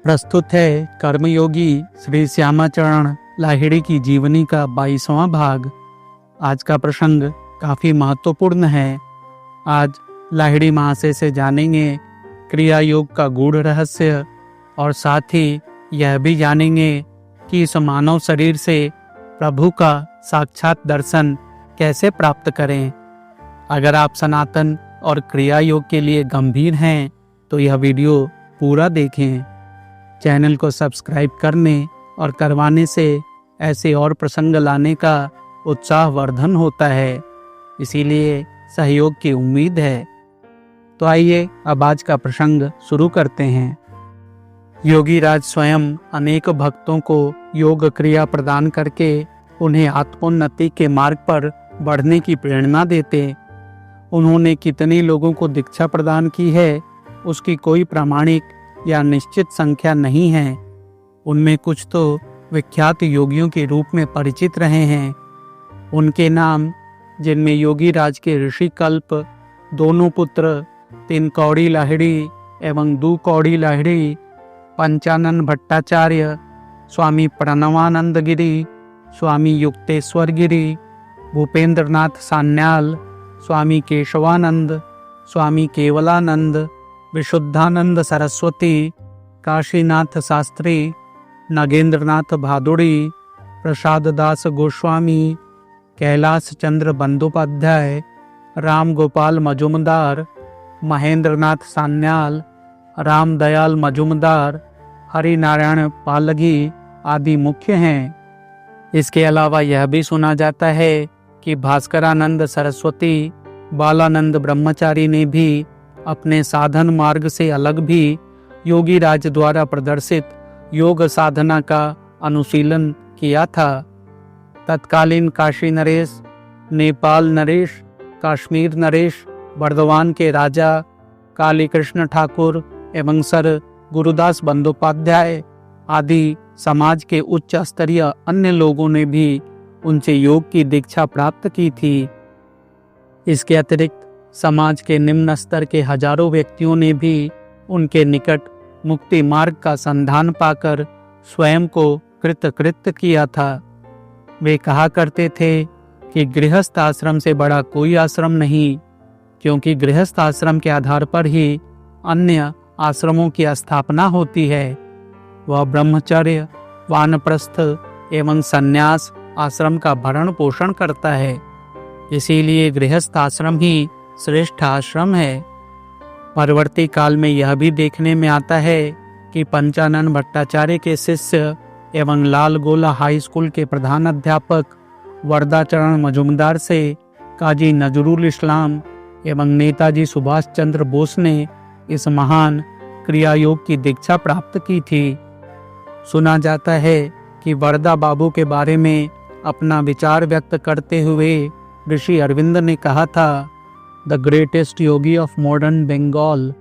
प्रस्तुत है कर्मयोगी श्री श्यामाचरण लाहिड़ी की जीवनी का 22वां भाग। आज का प्रसंग काफी महत्वपूर्ण है। आज लाहिड़ी महाशय से जानेंगे क्रिया योग का गूढ़ रहस्य और साथ ही यह भी जानेंगे कि इस मानव शरीर से प्रभु का साक्षात दर्शन कैसे प्राप्त करें। अगर आप सनातन और क्रिया योग के लिए गंभीर हैं तो यह वीडियो पूरा देखें। चैनल को सब्सक्राइब करने और करवाने से ऐसे और प्रसंग लाने का उत्साहवर्धन होता है, इसीलिए सहयोग की उम्मीद है। तो आइए अब आज का प्रसंग शुरू करते हैं। योगी राज स्वयं अनेक भक्तों को योग क्रिया प्रदान करके उन्हें आत्मोन्नति के मार्ग पर बढ़ने की प्रेरणा देते। उन्होंने कितने लोगों को दीक्षा प्रदान की है उसकी कोई प्रामाणिक या निश्चित संख्या नहीं है। उनमें कुछ तो विख्यात योगियों के रूप में परिचित रहे हैं। उनके नाम, जिनमें योगी राज के ऋषि कल्प, दोनों पुत्र, 3 कौड़ी लाहिड़ी एवं 2 कौड़ी लाहिड़ी, पंचानन भट्टाचार्य, स्वामी प्रणवानंद गिरी, स्वामी युक्तेश्वर गिरी, भूपेंद्रनाथ सान्याल, स्वामी केशवानंद, स्वामी केवलानंद, विशुद्धानंद सरस्वती, काशीनाथ शास्त्री, नगेंद्रनाथ भादुड़ी, प्रसाद दास गोस्वामी, कैलाश चंद्र बंदोपाध्याय, राम गोपाल मजुमदार, महेंद्रनाथ सान्याल, राम दयाल मजुमदार, हरि नारायण पालगी आदि मुख्य हैं। इसके अलावा यह भी सुना जाता है कि भास्करानंद सरस्वती, बालानंद ब्रह्मचारी ने भी अपने साधन मार्ग से अलग भी योगी राज द्वारा प्रदर्शित योग साधना का अनुशीलन किया था। तत्कालीन काशी नरेश, नेपाल नरेश, कश्मीर नरेश, बर्दवान के राजा काली कृष्ण ठाकुर एवं सर गुरुदास बंदोपाध्याय आदि समाज के उच्च स्तरीय अन्य लोगों ने भी उनसे योग की दीक्षा प्राप्त की थी। इसके अतिरिक्त समाज के निम्न स्तर के हजारों व्यक्तियों ने भी उनके निकट मुक्ति मार्ग का संधान पाकर स्वयं को कृतकृत्य किया था। वे कहा करते थे कि गृहस्थ आश्रम से बड़ा कोई आश्रम नहीं, क्योंकि गृहस्थ आश्रम के आधार पर ही अन्य आश्रमों की स्थापना होती है। वह ब्रह्मचर्य, वानप्रस्थ एवं संन्यास आश्रम का भरण पोषण करता है। इसीलिए गृहस्थ आश्रम ही श्रेष्ठ आश्रम है। परवर्ती काल में यह भी देखने में आता है कि पंचानन भट्टाचार्य के शिष्य एवं लाल गोला हाई स्कूल के प्रधान अध्यापक वरदाचरण मजुमदार से काजी नजरुल इस्लाम एवं नेताजी सुभाष चंद्र बोस ने इस महान क्रिया योग की दीक्षा प्राप्त की थी। सुना जाता है कि वरदा बाबू के बारे में अपना विचार व्यक्त करते हुए ऋषि अरविंद ने कहा था, the greatest yogi of modern Bengal.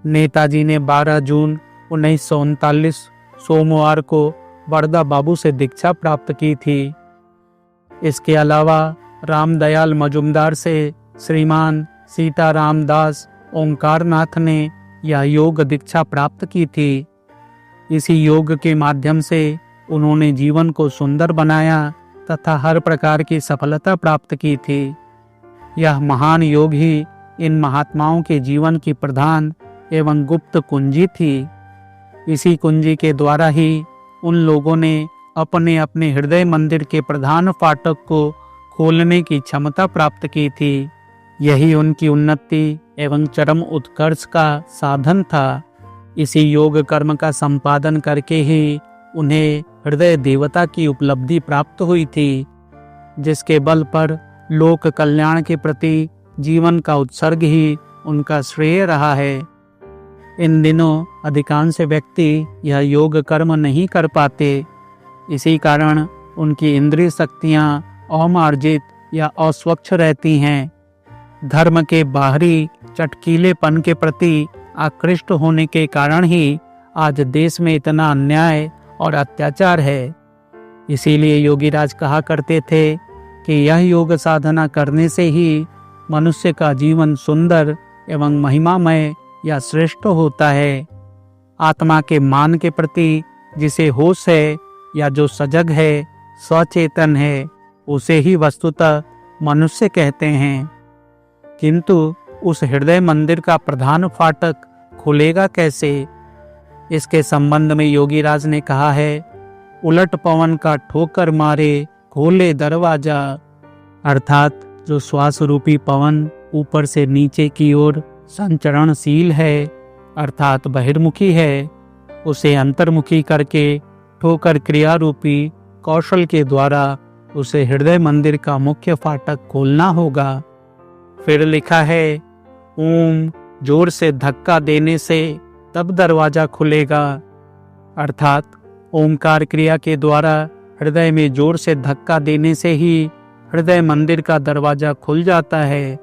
Netaji ने 12 जून 1939 सोमवार को वरदा बाबू से दीक्षा प्राप्त की थी। इसके अलावा रामदयाल मजुमदार से श्रीमान सीताराम दास ओंकारनाथ ने यह योग दीक्षा प्राप्त की थी। इसी योग के माध्यम से उन्होंने जीवन को सुंदर बनाया तथा हर प्रकार की सफलता प्राप्त की थी। यह महान योग ही इन महात्माओं के जीवन की प्रधान एवं गुप्त कुंजी थी। इसी कुंजी के द्वारा ही उन लोगों ने अपने अपने हृदय मंदिर के प्रधान फाटक को खोलने की क्षमता प्राप्त की थी। यही उनकी उन्नति एवं चरम उत्कर्ष का साधन था। इसी योग कर्म का संपादन करके ही उन्हें हृदय देवता की उपलब्धि प्राप्त हुई थी, जिसके बल पर लोक कल्याण के प्रति जीवन का उत्सर्ग ही उनका श्रेय रहा है। इन दिनों अधिकांश व्यक्ति यह योग कर्म नहीं कर पाते। इसी कारण उनकी इंद्रिय शक्तियां अमार्जित या अस्वच्छ रहती हैं। धर्म के बाहरी चटकीलेपन के प्रति आकृष्ट होने के कारण ही आज देश में इतना अन्याय और अत्याचार है। इसीलिए योगीराज कहा करते थे कि यह योग साधना करने से ही मनुष्य का जीवन सुंदर एवं महिमामय या श्रेष्ठ होता है। आत्मा के मान के प्रति जिसे होश है या जो सजग है, सचेतन है, उसे ही वस्तुतः मनुष्य कहते हैं। किंतु उस हृदय मंदिर का प्रधान फाटक खुलेगा कैसे? इसके संबंध में योगीराज ने कहा है, उलट पवन का ठोकर मारे खोले दरवाजा। अर्थात जो श्वास रूपी पवन ऊपर से नीचे की ओर संचरणशील है, अर्थात बहिर्मुखी है, उसे अंतर्मुखी करके ठोकर क्रिया रूपी कौशल के द्वारा उसे हृदय मंदिर का मुख्य फाटक खोलना होगा। फिर लिखा है, ओम जोर से धक्का देने से तब दरवाजा खुलेगा। अर्थात ओमकार क्रिया के द्वारा हृदय में जोर से धक्का देने से ही हृदय मंदिर का दरवाजा खुल जाता है।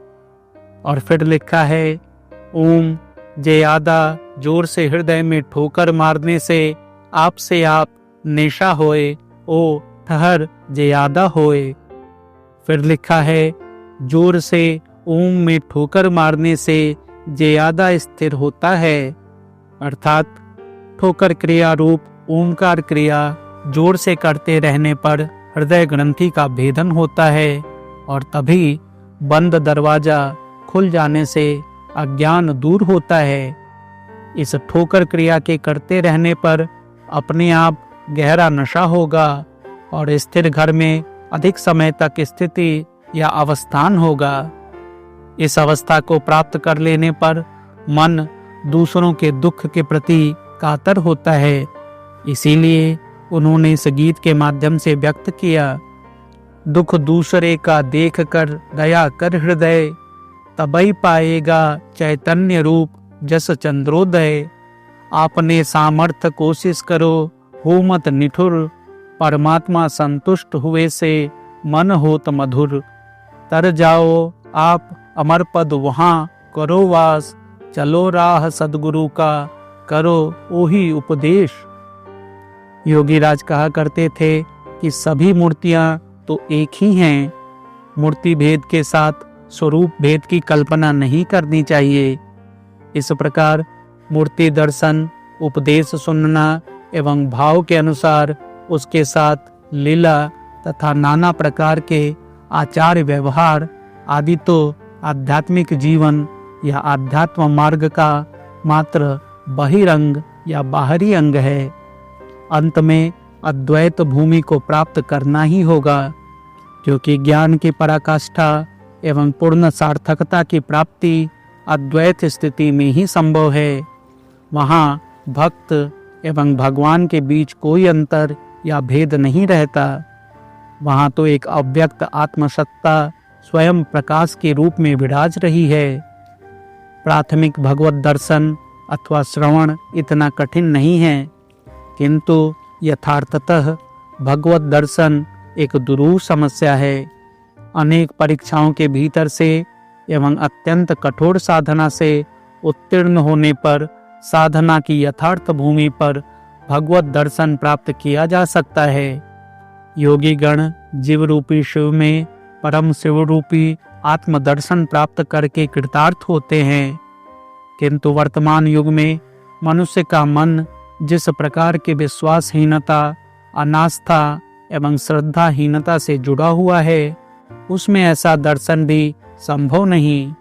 और फिर लिखा है, ओम ज्यादा जोर से हृदय में ठोकर मारने से आपसे आप नेशा होए, ओ ठहर ज्यादा होए। फिर लिखा है, जोर से ओम में ठोकर मारने से ज्यादा स्थिर होता है। अर्थात ठोकर क्रिया रूप ओमकार क्रिया जोर से करते रहने पर हृदय ग्रंथि का भेदन होता है और तभी बंद दरवाजा खुल जाने से अज्ञान दूर होता है। इस ठोकर क्रिया के करते रहने पर अपने आप गहरा नशा होगा और स्थिर घर में अधिक समय तक स्थिति या अवस्थान होगा। इस अवस्था को प्राप्त कर लेने पर मन दूसरों के दुख के प्रति कातर होता है। इसीलिए उन्होंने इस गीत के माध्यम से व्यक्त किया, दुख दूसरे का देख कर दया कर हृदय, तबई पाएगा चैतन्य रूप जस चंद्रोदय। आपने सामर्थ्य कोशिश करो हो मत निठुर, परमात्मा संतुष्ट हुए से मन होत मधुर। तर जाओ आप अमर पद वहाँ करो वास, चलो राह सदगुरु का करो ओही उपदेश। योगीराज कहा करते थे कि सभी मूर्तियां तो एक ही हैं, मूर्ति भेद के साथ स्वरूप भेद की कल्पना नहीं करनी चाहिए। इस प्रकार मूर्ति दर्शन, उपदेश सुनना एवं भाव के अनुसार उसके साथ लीला तथा नाना प्रकार के आचार व्यवहार आदि तो आध्यात्मिक जीवन या आध्यात्म मार्ग का मात्र बहिरंग या बाहरी अंग है। अंत में अद्वैत भूमि को प्राप्त करना ही होगा, क्योंकि ज्ञान की पराकाष्ठा एवं पूर्ण सार्थकता की प्राप्ति अद्वैत स्थिति में ही संभव है। वहाँ भक्त एवं भगवान के बीच कोई अंतर या भेद नहीं रहता। वहाँ तो एक अव्यक्त आत्मसत्ता स्वयं प्रकाश के रूप में विराज रही है। प्राथमिक भगवत दर्शन अथवा श्रवण इतना कठिन नहीं है, किंतु यथार्थतः भगवत दर्शन एक दुरूह समस्या है। अनेक परीक्षाओं के भीतर से एवं अत्यंत कठोर साधना से उत्तीर्ण होने पर साधना की यथार्थ भूमि पर भगवत दर्शन प्राप्त किया जा सकता है। योगी गण जीव रूपी शिव में परम शिव रूपी आत्मदर्शन प्राप्त करके कृतार्थ होते हैं, किंतु वर्तमान युग में मनुष्य का मन जिस प्रकार के विश्वासहीनता, अनास्था एवं श्रद्धाहीनता से जुड़ा हुआ है, उसमें ऐसा दर्शन भी संभव नहीं।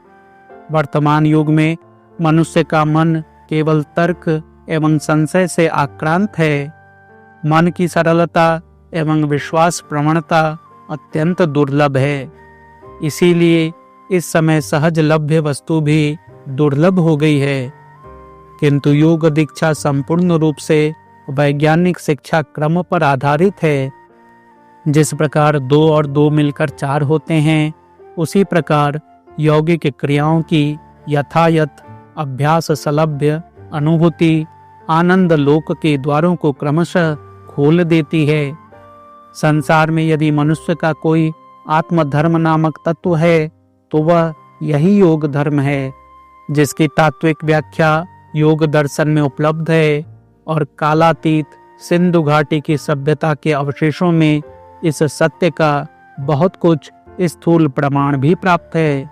वर्तमान युग में मनुष्य का मन केवल तर्क एवं संशय से आक्रांत है। मन की सरलता एवं विश्वास प्रवणता अत्यंत दुर्लभ है। इसीलिए इस समय सहज लभ्य वस्तु भी दुर्लभ हो गई है। किंतु योग दीक्षा संपूर्ण रूप से वैज्ञानिक शिक्षा क्रम पर आधारित है। जिस प्रकार 2 और 2 मिलकर 4 होते हैं, उसी प्रकार यौगिक क्रियाओं की यथायथ अभ्यास सलभ्य अनुभूति आनंद लोक के द्वारों को क्रमशः खोल देती है। संसार में यदि मनुष्य का कोई आत्मधर्म नामक तत्व है तो वह यही योग धर्म है, जिसकी तात्विक व्याख्या योग दर्शन में उपलब्ध है और कालातीत सिंधु घाटी की सभ्यता के अवशेषों में इस सत्य का बहुत कुछ स्थूल प्रमाण भी प्राप्त है।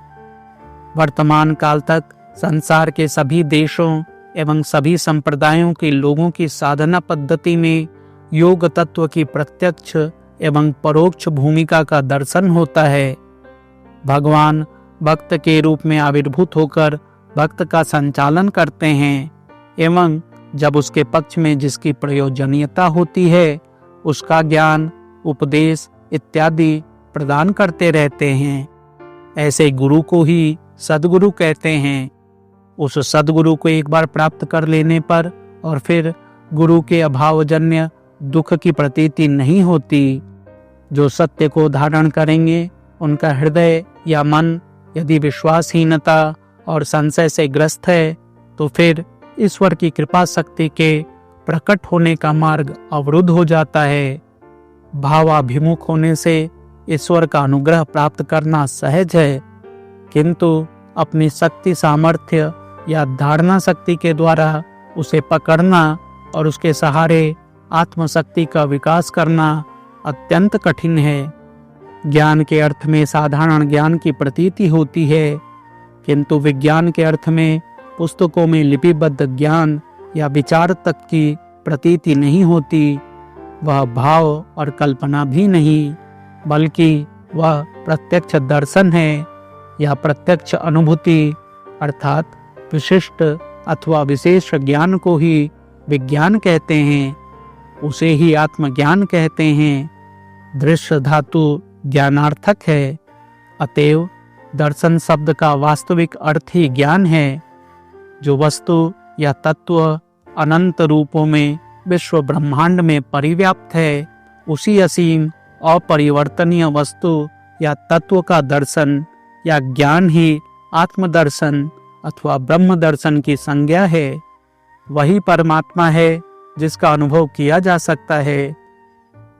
वर्तमान काल तक संसार के सभी देशों एवं सभी संप्रदायों के लोगों की साधना पद्धति में योग तत्व की प्रत्यक्ष एवं परोक्ष भूमिका का दर्शन होता है। भगवान भक्त के रूप में आविर्भूत होकर भक्त का संचालन करते हैं एवं जब उसके पक्ष में जिसकी प्रयोजनीयता होती है उसका ज्ञान, उपदेश इत्यादि प्रदान करते रहते हैं। ऐसे गुरु को ही सद्गुरु कहते हैं। उस सद्गुरु को एक बार प्राप्त कर लेने पर और फिर गुरु के अभावजन्य दुख की प्रतीति नहीं होती। जो सत्य को धारण करेंगे उनका हृदय या मन यदि विश्वासहीनता और संशय से ग्रस्त है तो फिर ईश्वर की कृपा शक्ति के प्रकट होने का मार्ग अवरुद्ध हो जाता है। भावाभिमुख होने से ईश्वर का अनुग्रह प्राप्त करना सहज है, किंतु अपनी शक्ति सामर्थ्य या धारणा शक्ति के द्वारा उसे पकड़ना और उसके सहारे आत्मशक्ति का विकास करना अत्यंत कठिन है। ज्ञान के अर्थ में साधारण ज्ञान की प्रतीति होती है, किंतु विज्ञान के अर्थ में पुस्तकों में लिपिबद्ध ज्ञान या विचार तक की प्रतीति नहीं होती। वह भाव और कल्पना भी नहीं, बल्कि वह प्रत्यक्ष दर्शन है या प्रत्यक्ष अनुभूति, अर्थात विशिष्ट अथवा विशेष ज्ञान को ही विज्ञान कहते हैं। उसे ही आत्मज्ञान कहते हैं। दृश्य धातु ज्ञानार्थक है, अतएव दर्शन शब्द का वास्तविक अर्थ ही ज्ञान है। जो वस्तु या तत्व अनंत रूपों में विश्व ब्रह्मांड में परिव्याप्त है, उसी असीम अपरिवर्तनीय वस्तु या तत्व का दर्शन या ज्ञान ही आत्मदर्शन अथवा ब्रह्म दर्शन की संज्ञा है। वही परमात्मा है जिसका अनुभव किया जा सकता है।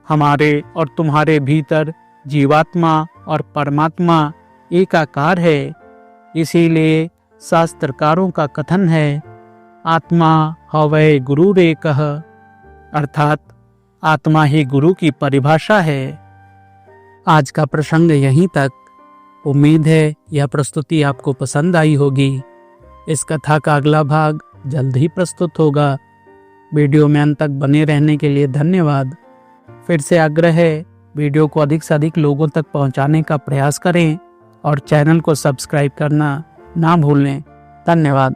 हमारे और तुम्हारे भीतर जीवात्मा और परमात्मा एकाकार है। इसीलिए शास्त्रकारों का कथन है, आत्मा हवै गुरुरेकः, अर्थात आत्मा ही गुरु की परिभाषा है। आज का प्रसंग यहीं तक। उम्मीद है यह प्रस्तुति आपको पसंद आई होगी। इस कथा का अगला भाग जल्द ही प्रस्तुत होगा। वीडियो में अंत तक बने रहने के लिए धन्यवाद। फिर से आग्रह है, वीडियो को अधिक से अधिक लोगों तक पहुंचाने का प्रयास करें और चैनल को सब्सक्राइब करना ना भूलें। धन्यवाद।